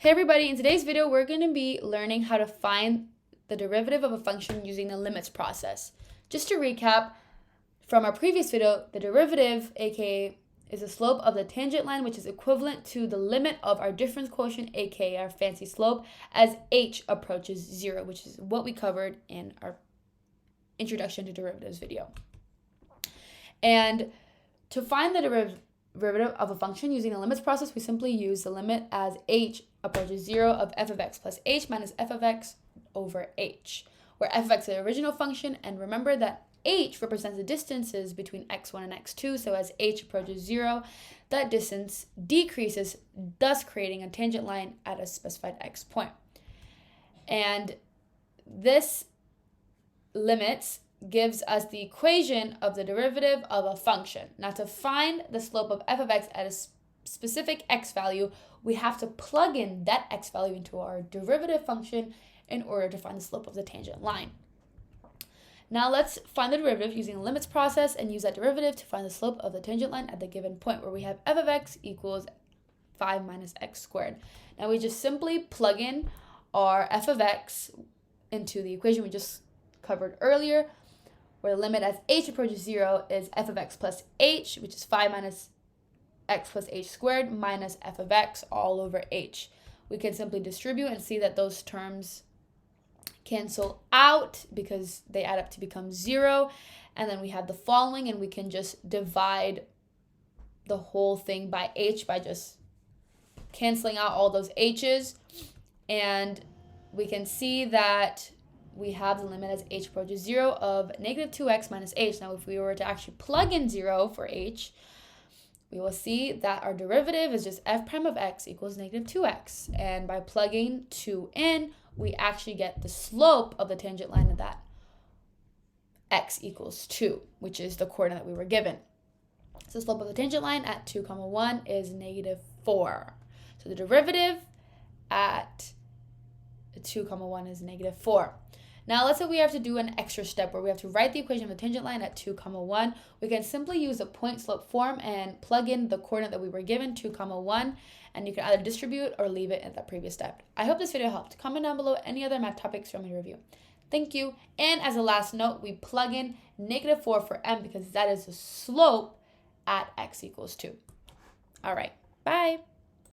Hey everybody, in today's video, we're going to be learning how to find the derivative of a function using the limits process. Just to recap from our previous video, the derivative, aka, is the slope of the tangent line, which is equivalent to the limit of our difference quotient, aka our fancy slope, as h approaches 0, which is what we covered in our introduction to derivatives video. And to find the derivative of a function using the limits process, we simply use the limit as h approaches 0 of f of x plus h minus f of x over h, where f of x is the original function, and remember that h represents the distances between x1 and x2, so as h approaches 0, that distance decreases, thus creating a tangent line at a specified x point. And this limits gives us the equation of the derivative of a function. Now, to find the slope of f of x at a specific x value, we have to plug in that x value into our derivative function in order to find the slope of the tangent line. Now let's find the derivative using the limits process and use that derivative to find the slope of the tangent line at the given point, where we have f of x equals 5 minus x squared. Now we just simply plug in our f of x into the equation we just covered earlier, where the limit as h approaches 0 is f of x plus h, which is 5 minus x plus h squared, minus f of x all over h. We can simply distribute and see that those terms cancel out because they add up to become 0. And then we have the following, and we can just divide the whole thing by h by just canceling out all those h's. And we can see that we have the limit as h approaches 0 of negative 2x minus h. Now, if we were to actually plug in 0 for h, we will see that our derivative is just f prime of x equals negative 2x. And by plugging 2 in, we actually get the slope of the tangent line of that x equals 2, which is the coordinate that we were given. So the slope of the tangent line at 2, 1 is negative 4. So the derivative at 2, 1 is negative 4. Now let's say we have to do an extra step where we have to write the equation of the tangent line at 2, 1. We can simply use the point slope form and plug in the coordinate that we were given, 2, 1, and you can either distribute or leave it at that previous step. I hope this video helped. Comment down below any other math topics from your review. Thank you. And as a last note, we plug in negative 4 for m because that is the slope at x equals 2. All right, bye.